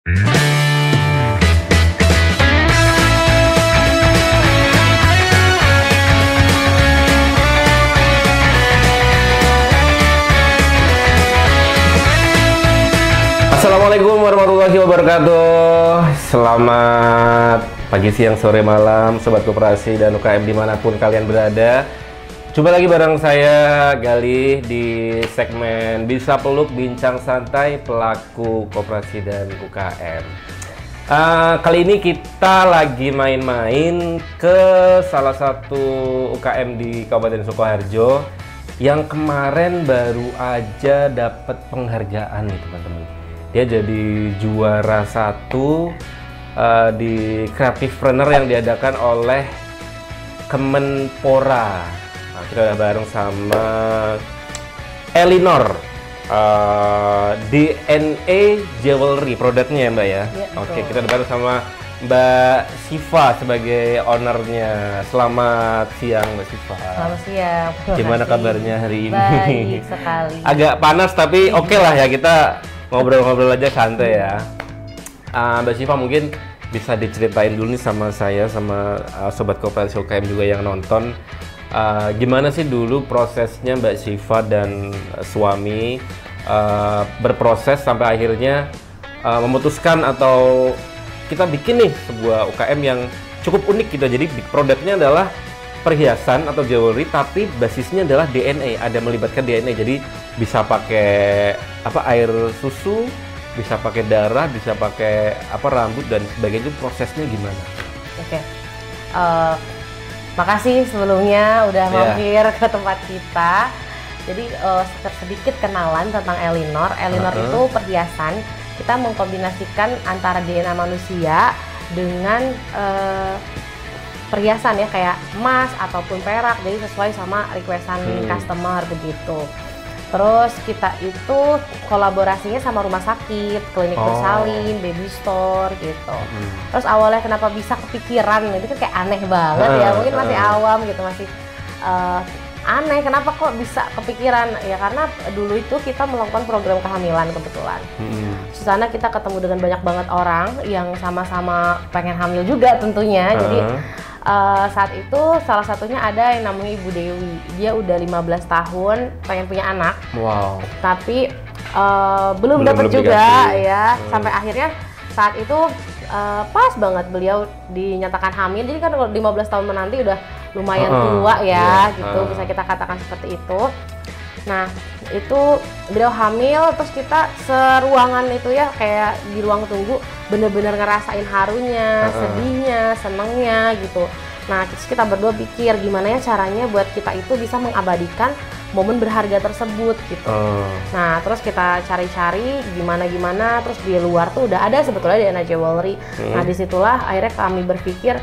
Assalamualaikum warahmatullahi wabarakatuh. Selamat pagi, siang, sore, malam Sobat Koperasi dan UKM dimanapun kalian berada. Jumpa lagi bareng saya Galih di segmen Bisa Peluk Bincang Santai Pelaku Koperasi dan UKM. Kali ini kita lagi main-main ke salah satu UKM di Kabupaten Sukoharjo yang kemarin baru aja dapat penghargaan nih teman-teman. Dia jadi juara 1 di Creativepreneur yang diadakan oleh Kemenpora. Nah, kita udah bareng sama Elinor, DNA Jewelry produknya ya Mbak ya? Ya, oke, kita udah bareng sama Mbak Siva sebagai ownernya. Selamat siang Mbak Siva. Selamat siang. Gimana kabarnya hari ini? Baik sekali. Agak panas tapi oke lah ya, kita ngobrol-ngobrol aja santai ya. Mbak Siva mungkin bisa diceritain dulu nih sama saya, sama Sobat Koperasi UKM juga yang nonton. Gimana sih dulu prosesnya Mbak Siva dan suami berproses sampai akhirnya memutuskan atau kita bikin nih sebuah UKM yang cukup unik gitu. Jadi produknya adalah perhiasan atau jewelry tapi basisnya adalah DNA, ada melibatkan DNA. Jadi bisa pakai air susu, bisa pakai darah, bisa pakai rambut dan sebagainya. Itu prosesnya gimana? Oke. Makasih sebelumnya udah mampir ke tempat kita. Jadi sedikit kenalan tentang Elinor. Elinor itu perhiasan. Kita mengkombinasikan antara DNA manusia dengan perhiasan ya, kayak emas ataupun perak, jadi sesuai sama requestan customer begitu. Terus kita itu kolaborasinya sama rumah sakit, klinik bersalin, baby store gitu. Terus awalnya kenapa bisa kepikiran, itu kan kayak aneh banget ya, mungkin masih awam gitu, masih aneh kenapa kok bisa kepikiran ya, karena dulu itu kita melakukan program kehamilan kebetulan. Di sana kita ketemu dengan banyak banget orang yang sama-sama pengen hamil juga tentunya. Jadi saat itu salah satunya ada yang namanya Ibu Dewi. Dia udah 15 tahun pengen punya anak. Wow. Tapi belum dapat juga ya. Sampai akhirnya saat itu pas banget beliau dinyatakan hamil. Jadi kan kalau 15 tahun menanti udah lumayan tua ya gitu, bisa kita katakan seperti itu. Nah, itu beliau hamil, terus kita seruangan itu ya, kayak di ruang tunggu bener-bener ngerasain harunya, sedihnya, senengnya gitu. Nah, terus kita berdua pikir gimana ya caranya buat kita itu bisa mengabadikan momen berharga tersebut gitu. Nah, terus kita cari-cari gimana-gimana, terus di luar tuh udah ada sebetulnya DNA Jewelry. Nah, disitulah akhirnya kami berpikir,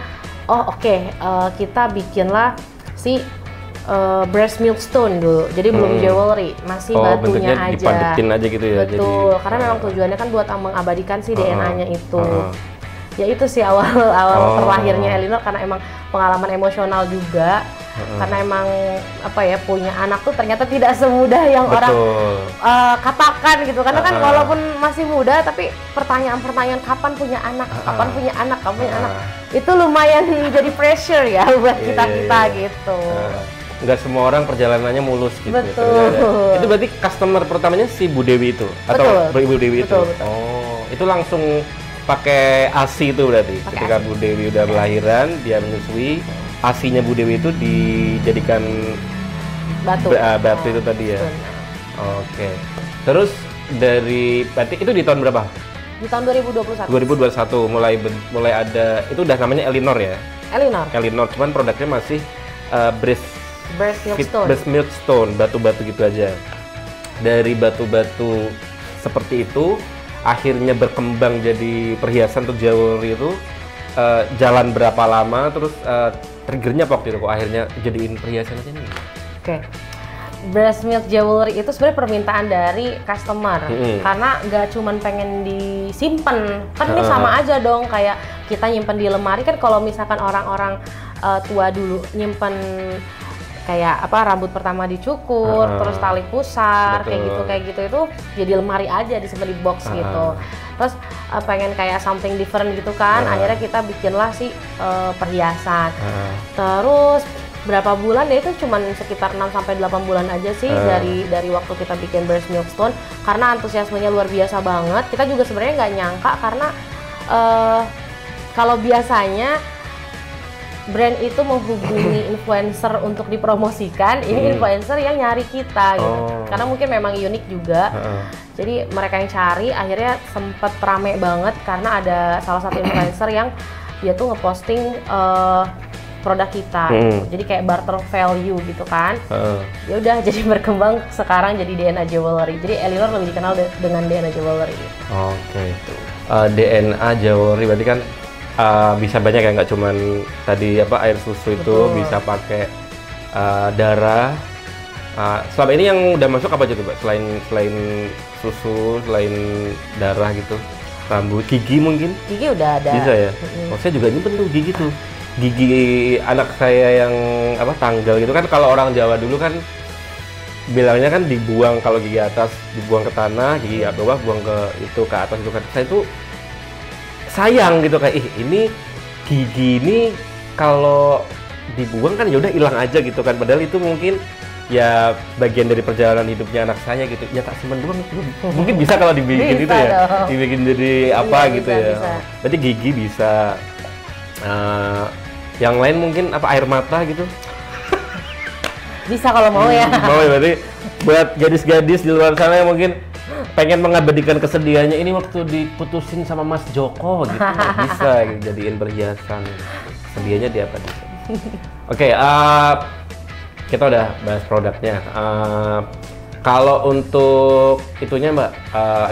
kita bikinlah si breast milk stone dulu, jadi belum jewelry, masih batunya aja. Dipadetin aja gitu ya. Betul, karena memang tujuannya kan buat mengabadikan si DNA-nya itu. Ya itu sih awal terlahirnya Elinor, karena emang pengalaman emosional juga. Karena emang punya anak tuh ternyata tidak semudah yang orang katakan gitu. Karena kan walaupun masih muda, tapi pertanyaan-pertanyaan kapan punya anak, kapan punya anak, kapan punya anak, itu lumayan jadi pressure ya buat kita gitu. Nggak semua orang perjalanannya mulus gitu. Betul. Itu berarti customer pertamanya si Bu Dewi itu? Atau Ibu Dewi itu? Betul. Oh, itu langsung pakai ASI itu berarti? Ketika Bu Dewi udah melahirkan, dia menyusui, ASInya Bu Dewi itu dijadikan batu itu tadi ya? Oke. Terus berarti itu di tahun berapa? Di tahun 2021. 2021 mulai ada, itu udah namanya Elinor ya? Elinor, cuman produknya masih breast milk stone, batu-batu gitu aja. Dari batu-batu seperti itu akhirnya berkembang jadi perhiasan atau jewelry itu, jalan berapa lama, terus triggernya apa waktu itu kok akhirnya jadiin perhiasan aja nih? Oke. Breast milk jewelry itu sebenarnya permintaan dari customer, karena nggak cuman pengen disimpan, kan ini sama aja dong kayak kita nyimpen di lemari. Kan kalau misalkan orang-orang tua dulu nyimpen kayak rambut pertama dicukur, terus tali pusar, kayak gitu itu jadi lemari aja, disimpan di box gitu. terus pengen kayak something different gitu kan, akhirnya kita bikinlah si perhiasan. Terus berapa bulan ya, itu cuman sekitar 6-8 bulan aja sih dari waktu kita bikin Bear's Milkstone, karena antusiasmenya luar biasa banget. Kita juga sebenarnya nggak nyangka, karena kalau biasanya brand itu menghubungi influencer untuk dipromosikan, ini influencer yang nyari kita gitu. Karena mungkin memang unik juga. Jadi mereka yang cari, akhirnya sempet rame banget karena ada salah satu influencer yang dia tuh ngeposting produk kita. Jadi kayak barter value gitu kan. Ya udah, jadi berkembang sekarang jadi DNA Jewelry. Jadi Elinor lebih dikenal dengan DNA Jewelry. Oke. DNA Jewelry berarti kan bisa banyak ya, nggak cuman tadi air susu itu. Betul. Bisa pakai darah. Selama ini yang udah masuk apa aja tuh, Mbak? Selain susu, selain darah gitu, rambut, gigi mungkin? Gigi udah ada. Bisa ya. Saya juga nyimpen tuh gigi tuh. Gigi anak saya yang tanggal gitu kan, kalau orang Jawa dulu kan bilangnya kan dibuang, kalau gigi atas dibuang ke tanah, gigi bawah buang ke atas itu kan. Saya tuh sayang gitu, kayak ini gigi ini kalau dibuang kan ya udah hilang aja gitu kan, padahal itu mungkin ya bagian dari perjalanan hidupnya anak saya gitu. Ya tak simpan dulu, mungkin bisa kalau dibikin itu ya, dibikin jadi apa iya, gitu bisa, ya bisa. Berarti gigi bisa. Yang lain mungkin air mata gitu bisa kalau mau ya. Mau ya, berarti buat gadis-gadis di luar sana yang mungkin pengen mengabadikan kesedihannya ini waktu diputusin sama Mas Joko gitu, bisa gitu, jadiin perhiasan. Sedianya di apa gitu. Oke, kita udah bahas produknya. Kalau untuk itunya Mbak,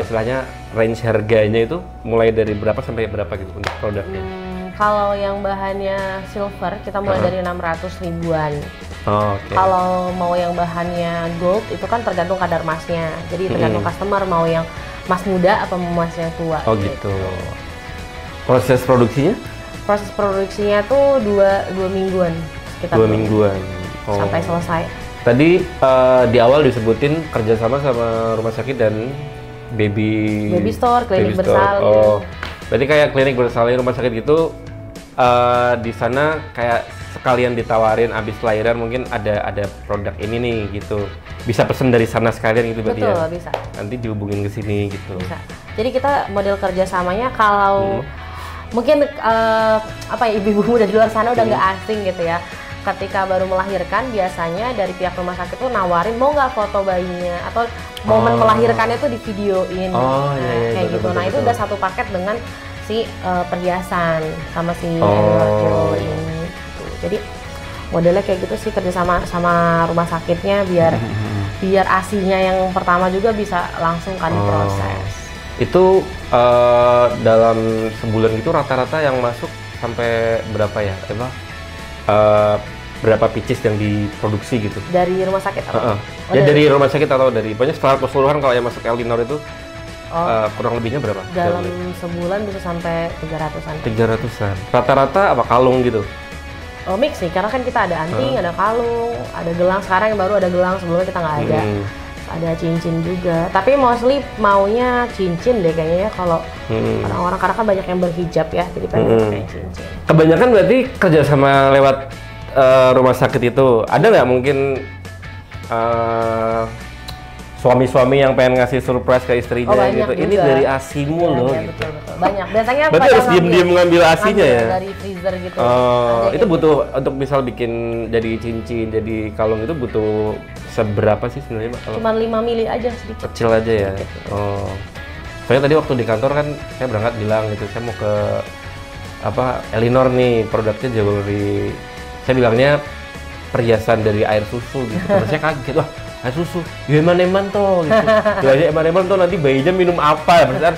istilahnya range harganya itu mulai dari berapa sampai berapa gitu untuk produknya? Kalau yang bahannya silver kita mulai dari 600 ribuan. Okay. Kalau mau yang bahannya gold itu kan tergantung kadar emasnya. Jadi tergantung customer mau yang emas muda atau emas yang tua. Oh gitu. Proses produksinya? Proses produksinya tuh dua mingguan. Sekitar 2 mingguan. Sampai selesai. Tadi di awal disebutin kerjasama sama rumah sakit dan baby store, klinik bersalin. Berarti kayak klinik bersalin, rumah sakit gitu. Di sana kayak sekalian ditawarin abis lahiran mungkin ada produk ini nih gitu, bisa pesen dari sana sekalian gitu berarti. Betul, ya? Bisa. Nanti dihubungin ke sini gitu. Bisa. Jadi kita model kerjasamanya kalau mungkin ibu-ibu muda di luar sana udah nggak asing gitu ya. Ketika baru melahirkan biasanya dari pihak rumah sakit tuh nawarin mau nggak foto bayinya atau momen melahirkannya tuh di videoin. Iya, kayak gitu. Nah itu udah satu paket dengan si perhiasan sama si jewelry ini. Jadi modelnya kayak gitu sih, kerjasama sama rumah sakitnya biar asinya yang pertama juga bisa langsung kan diproses. Itu dalam sebulan itu rata-rata yang masuk sampai berapa ya? Berapa pieces yang diproduksi gitu? Dari rumah sakit atau? Dari rumah sakit atau dari banyak secara keseluruhan kalau yang masuk Elinor itu kurang lebihnya berapa? Dalam sebulan bisa sampai 300-an. 300-an. Rata-rata apa kalung gitu? Mix nih, karena kan kita ada anting, ada kalung, ada gelang. Sekarang yang baru ada gelang, sebelumnya kita nggak ada. Ada cincin juga. Tapi mostly maunya cincin deh kayaknya ya kalau orang-orang, karena kan banyak yang berhijab ya, jadi pengen pakai cincin. Kebanyakan berarti kerjasama lewat rumah sakit itu. Ada nggak mungkin suami-suami yang pengen ngasih surprise ke istrinya gitu? Ini juga. Dari asimu loh gitu. Betul. Banyak. Biasanya berarti harus diem-diem ngambil asinya ya? Dari freezer gitu. Itu butuh untuk misal bikin jadi cincin, jadi kalung itu butuh seberapa sih sebenarnya Mbak? Cuman 5 mili aja sedikit. Kecil aja ya? Soalnya tadi waktu di kantor kan saya berangkat bilang gitu, saya mau ke Elinor nih, produknya jewelry. Saya bilangnya perhiasan dari air susu gitu. Terus saya kaget, wah air susu, ya eman-eman toh gitu. Bilangnya eman-eman toh nanti bayinya minum apa ya? Maksudnya,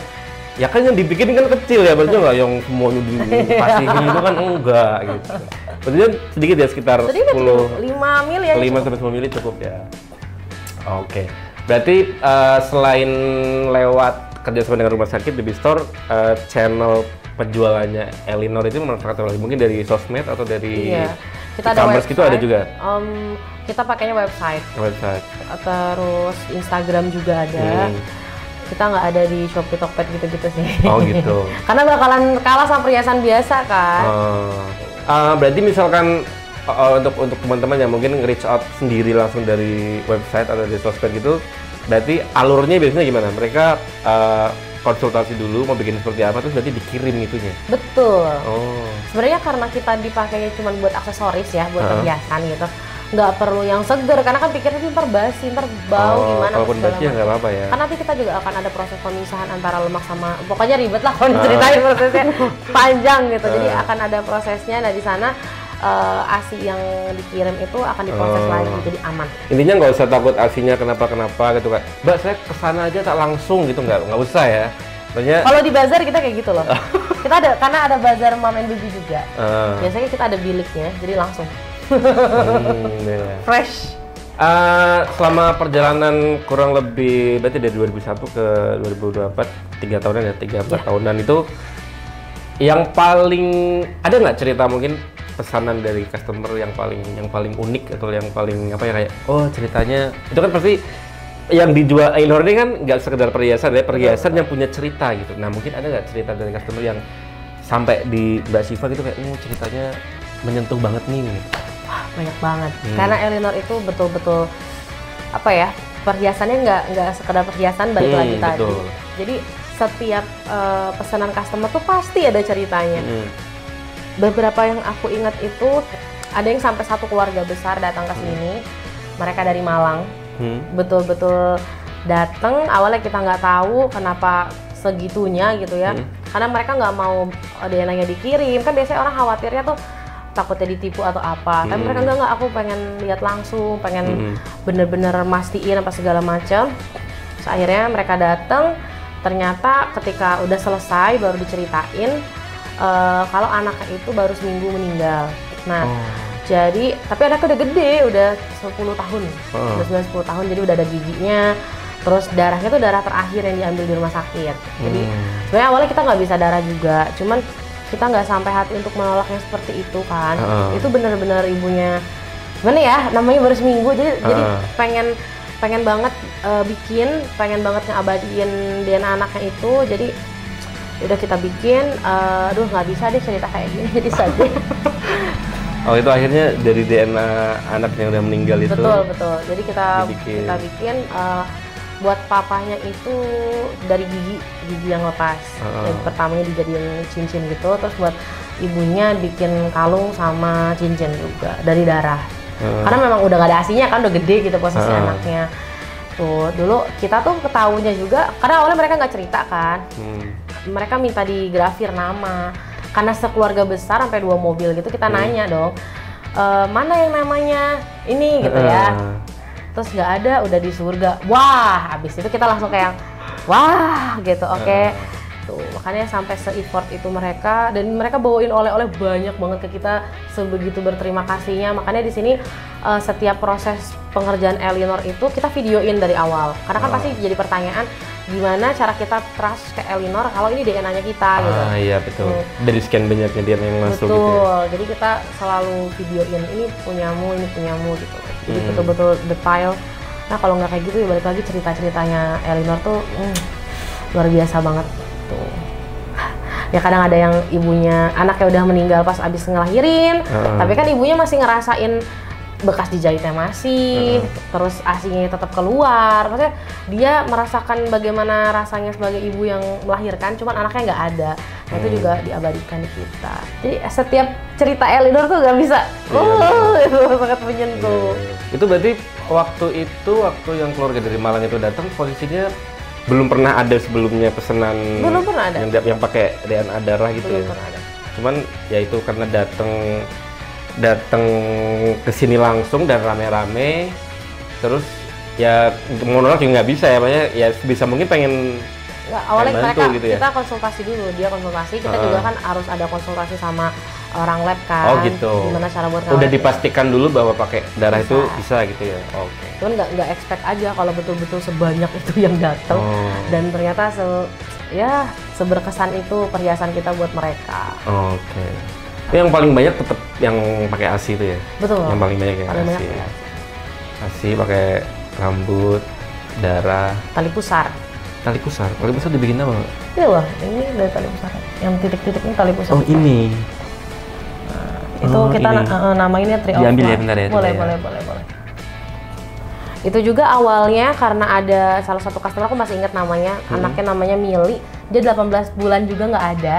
ya kan yang dibikin kan kecil ya, maksudnya nggak yang semuanya dipasihin itu kan enggak gitu. Maksudnya sedikit ya, sekitar 5 mili ya. 5-10 mili cukup ya. Oke. Berarti selain lewat kerjasama dengan rumah sakit, baby store, channel penjualannya Elinor itu memanfaatkan mungkin dari sosmed atau dari kita ada website gitu ada juga? Kita pakainya website. Terus Instagram juga ada. Kita nggak ada di Shopee, Tokped gitu-gitu sih. Oh gitu. Karena bakalan kalah sama perhiasan biasa kan. Berarti misalkan untuk teman-teman yang mungkin reach out sendiri langsung dari website atau dari sosmed gitu, berarti alurnya biasanya gimana? Mereka konsultasi dulu mau bikin seperti apa, terus berarti dikirim itunya? Betul. Oh. Sebenarnya karena kita dipakainya cuma buat aksesoris ya, buat perhiasan gitu, nggak perlu yang seger, karena kan pikirnya ntar basi, ntar bau gimana. Kalaupun basi ya nggak apa-apa ya. Kan nanti kita juga akan ada proses pemisahan antara lemak sama, pokoknya ribet lah kalau diceritain prosesnya panjang gitu. Jadi akan ada prosesnya. Nah di sana ASI yang dikirim itu akan diproses lagi, jadi aman. Intinya nggak usah takut ASInya kenapa gitu kan. Mbak, saya kesana aja tak langsung gitu, nggak usah ya. Kalau di bazar kita kayak gitu loh. Kita ada, karena ada bazar mom and baby juga. Biasanya kita ada biliknya, jadi langsung. Fresh. Selama perjalanan kurang lebih berarti dari 2001 ke 2024, 3 tahunan ya, 3-4 tahunan itu, yang paling ada nggak cerita mungkin pesanan dari customer yang paling unik atau yang paling apa ya, kayak ceritanya itu kan pasti yang dijual Ellinor ini kan nggak sekedar perhiasan ya, perhiasan yang punya cerita gitu. Nah mungkin ada nggak cerita dari customer yang sampai di Mbak Siva gitu kayak ceritanya menyentuh banget nih gitu. Banyak banget, karena Ellinor itu betul-betul apa ya, perhiasannya nggak sekedar perhiasan, balik lagi tadi. Jadi setiap pesanan customer tuh pasti ada ceritanya. Beberapa yang aku ingat itu ada yang sampai satu keluarga besar datang ke sini, mereka dari Malang, betul-betul datang. Awalnya kita nggak tahu kenapa segitunya gitu ya, karena mereka nggak mau DNA-nya dikirim, kan biasanya orang khawatirnya tuh takutnya ditipu atau apa. Tapi mereka enggak, aku pengen lihat langsung, pengen bener-bener mastiin apa segala macam. Akhirnya mereka datang, ternyata ketika udah selesai baru diceritain kalau anaknya itu baru seminggu meninggal. Nah, jadi tapi anaknya udah gede, udah 10 tahun, udah 10 tahun, jadi udah ada giginya. Terus darahnya tuh darah terakhir yang diambil di rumah sakit. Jadi sebenarnya awalnya kita nggak bisa darah juga, cuman kita nggak sampai hati untuk menolaknya seperti itu kan. Itu benar-benar ibunya gimana ya, namanya baru seminggu, jadi pengen banget pengen banget ngabadiin DNA anaknya itu. Jadi udah kita bikin, aduh nggak bisa deh cerita kayak gini, jadi saja. Oh itu akhirnya dari DNA anak yang udah meninggal itu. Betul. Jadi kita bikin buat papanya itu dari gigi yang lepas. Yang pertamanya dijadiin cincin gitu, terus buat ibunya bikin kalung sama cincin juga dari darah. Karena memang udah gak ada asinya kan, udah gede gitu posisi anaknya. Tuh dulu kita tuh ketahuinya juga karena awalnya mereka nggak cerita kan. Mereka minta digrafir nama. Karena sekeluarga besar sampai 2 mobil gitu, kita nanya dong, mana yang namanya ini gitu ya. Terus nggak ada, udah di surga. Wah, abis itu kita langsung kayak wah gitu, oke. Tuh, makanya sampai se-effort itu mereka, dan mereka bawain oleh-oleh banyak banget ke kita, sebegitu berterima kasihnya. Makanya di sini setiap proses pengerjaan Ellinor itu kita videoin dari awal. Karena kan pasti jadi pertanyaan, gimana cara kita trust ke Ellinor kalau ini DNA-nya kita gitu. Iya betul. Dari sekian banyaknya DNA yang masuk gitu ya. Jadi kita selalu videoin, ini punyamu gitu. Jadi betul-betul detail. Nah kalau nggak kayak gitu ya balik lagi cerita-ceritanya Ellinor tuh luar biasa banget tuh. Ya kadang ada yang ibunya, anaknya udah meninggal pas abis ngelahirin, tapi kan ibunya masih ngerasain bekas dijahitnya masih, terus asinya tetap keluar. Maksudnya dia merasakan bagaimana rasanya sebagai ibu yang melahirkan, cuman anaknya nggak ada. Nah itu juga diabadikan di kita. Jadi setiap cerita Ellinor tuh nggak bisa, itu sangat menyentuh. Itu berarti waktu yang keluarga dari Malang itu datang, posisinya belum pernah ada sebelumnya pesanan. Belum pernah ada. Yang pakai DNA darah gitu. Belum pernah ada. Cuman ya itu karena datang ke sini langsung dan rame-rame, terus ya mau nolak juga nggak bisa ya, makanya ya bisa mungkin pengen awalnya bantu gitu ya. Kita konsultasi dulu, dia konsultasi, kita juga kan harus ada konsultasi sama orang lab kan. Oh gitu. Gimana cara buat udah dipastikan dulu bahwa pakai darah itu bisa gitu ya. Oke. Cuman nggak expect aja kalau betul-betul sebanyak itu yang datang, dan ternyata seberkesan itu perhiasan kita buat mereka. Oke. Yang paling banyak tetap yang pakai ASI itu ya? Betul. Yang paling banyak yang ASI. ASI pakai rambut, darah, tali pusar. Tali pusar dibikin apa? Ini loh, ini dari tali pusar. Yang titik-titik ini tali pusar. Oh ini. Itu kita namainnya Tree of Diambil ya Life. bentar ya. Boleh. Itu juga awalnya karena ada salah satu customer, aku masih ingat namanya, anaknya namanya Mili. Dia 18 bulan juga nggak ada,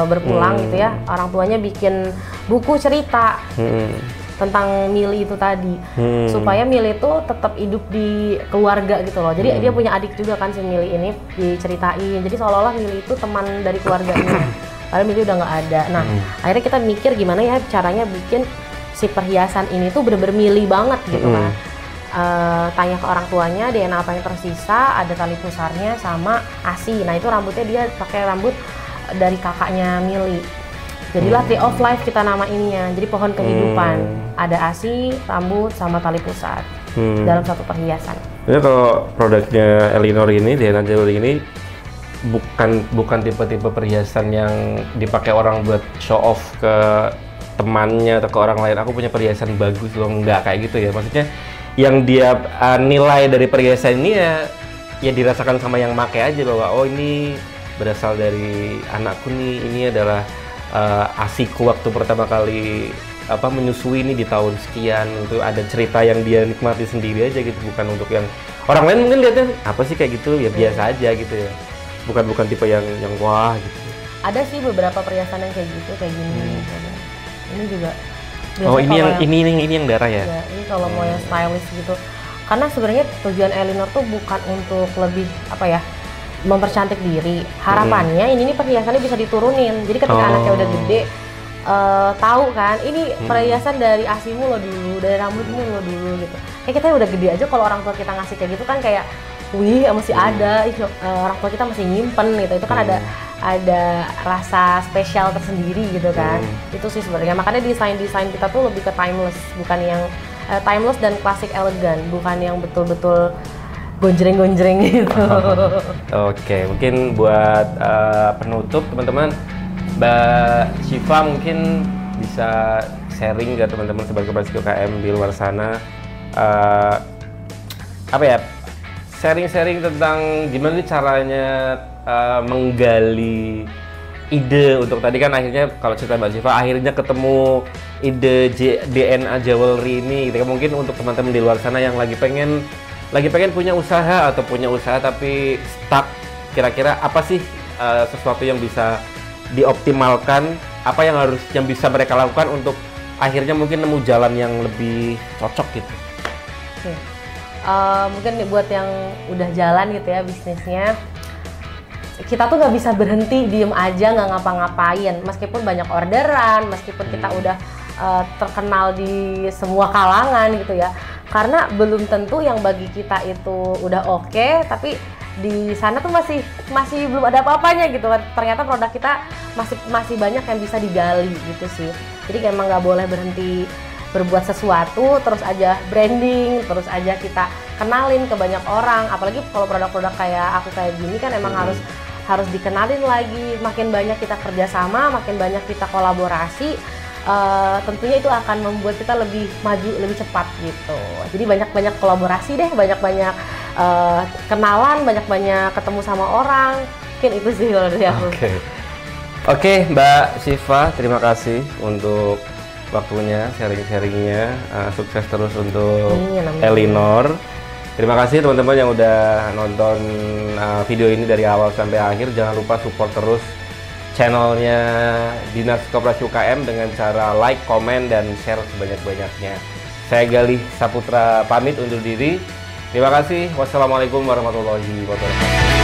berpulang gitu ya. Orang tuanya bikin buku cerita tentang Mili itu tadi, supaya Mili itu tetap hidup di keluarga gitu loh. Jadi dia punya adik juga kan si Mili ini, diceritain. Jadi seolah-olah Mili itu teman dari keluarganya. Padahal Mili udah nggak ada. Nah, akhirnya kita mikir gimana ya caranya bikin si perhiasan ini tuh bener-bener Mili banget gitu kan. Tanya ke orang tuanya, DNA apa yang tersisa, ada tali pusarnya sama ASI. Nah itu rambutnya dia pakai rambut dari kakaknya Mili. Jadilah Tree of Life kita namainnya. Jadi pohon kehidupan. Ada ASI, rambut sama tali pusar dalam satu perhiasan. Jadi kalau produknya Elinor ini, DNA Jewelry ini bukan tipe-tipe perhiasan yang dipakai orang buat show off ke temannya atau ke orang lain. Aku punya perhiasan bagus loh, nggak kayak gitu ya. Maksudnya yang dia nilai dari perhiasan ini ya dirasakan sama yang make aja, bahwa oh ini berasal dari anakku nih, ini adalah asiku waktu pertama kali menyusui ini di tahun sekian. Itu ada cerita yang dia nikmati sendiri aja gitu, bukan untuk yang orang lain mungkin lihatnya apa sih kayak gitu ya, biasa aja gitu ya, bukan tipe yang wah gitu. Ada sih beberapa perhiasan yang kayak gitu, kayak gini. Ini juga. Oh ini yang darah ya? Ya, ini kalau mau yang stylish gitu. Karena sebenarnya tujuan Elinor tuh bukan untuk lebih mempercantik diri. Harapannya ini nih perhiasannya bisa diturunin. Jadi ketika anaknya udah gede, tahu kan, ini perhiasan dari asimu lo dulu, dari rambutmu lo dulu gitu. Kayak kita udah gede aja, kalau orang tua kita ngasih kayak gitu kan kayak, wih masih ada, orang tua kita masih nyimpen gitu. Itu kan ada rasa spesial tersendiri gitu kan. Itu sih sebenarnya, makanya desain kita tuh lebih ke timeless, bukan yang timeless dan klasik elegan, bukan yang betul-betul gonjreng-gonjreng gitu. Oke, mungkin buat penutup teman-teman, Mbak Syifa mungkin bisa sharing ke teman-teman sobat koperasi UKM di luar sana, sharing tentang gimana nih caranya menggali ide untuk tadi kan akhirnya kalau cerita Mbak Syifa akhirnya ketemu ide DNA Jewelry ini gitu. Mungkin untuk teman-teman di luar sana yang lagi pengen punya usaha atau punya usaha tapi stuck, kira-kira apa sih sesuatu yang bisa dioptimalkan, apa yang bisa mereka lakukan untuk akhirnya mungkin nemu jalan yang lebih cocok gitu. Mungkin buat yang udah jalan gitu ya bisnisnya, kita tuh nggak bisa berhenti diem aja nggak ngapa-ngapain, meskipun banyak orderan, meskipun kita udah terkenal di semua kalangan gitu ya, karena belum tentu yang bagi kita itu udah oke, tapi di sana tuh masih belum ada apa-apanya gitu kan. Ternyata produk kita masih banyak yang bisa digali gitu sih. Jadi emang nggak boleh berhenti berbuat sesuatu, terus aja branding, terus aja kita kenalin ke banyak orang. Apalagi kalau produk-produk kayak aku kayak gini kan emang harus dikenalin lagi. Makin banyak kita kerjasama, makin banyak kita kolaborasi, tentunya itu akan membuat kita lebih maju, lebih cepat gitu. Jadi banyak-banyak kolaborasi deh, banyak-banyak kenalan, banyak-banyak ketemu sama orang. Mungkin itu sih kalau dari aku. Oke, Mbak Syifa, terima kasih untuk waktunya, sharing-sharingnya. Sukses terus untuk Elinor. Terima kasih teman-teman yang udah nonton video ini dari awal sampai akhir. Jangan lupa support terus channelnya Dinas Koperasi UKM dengan cara like, komen, dan share sebanyak-banyaknya. Saya Galih Saputra pamit undur diri. Terima kasih. Wassalamualaikum warahmatullahi wabarakatuh.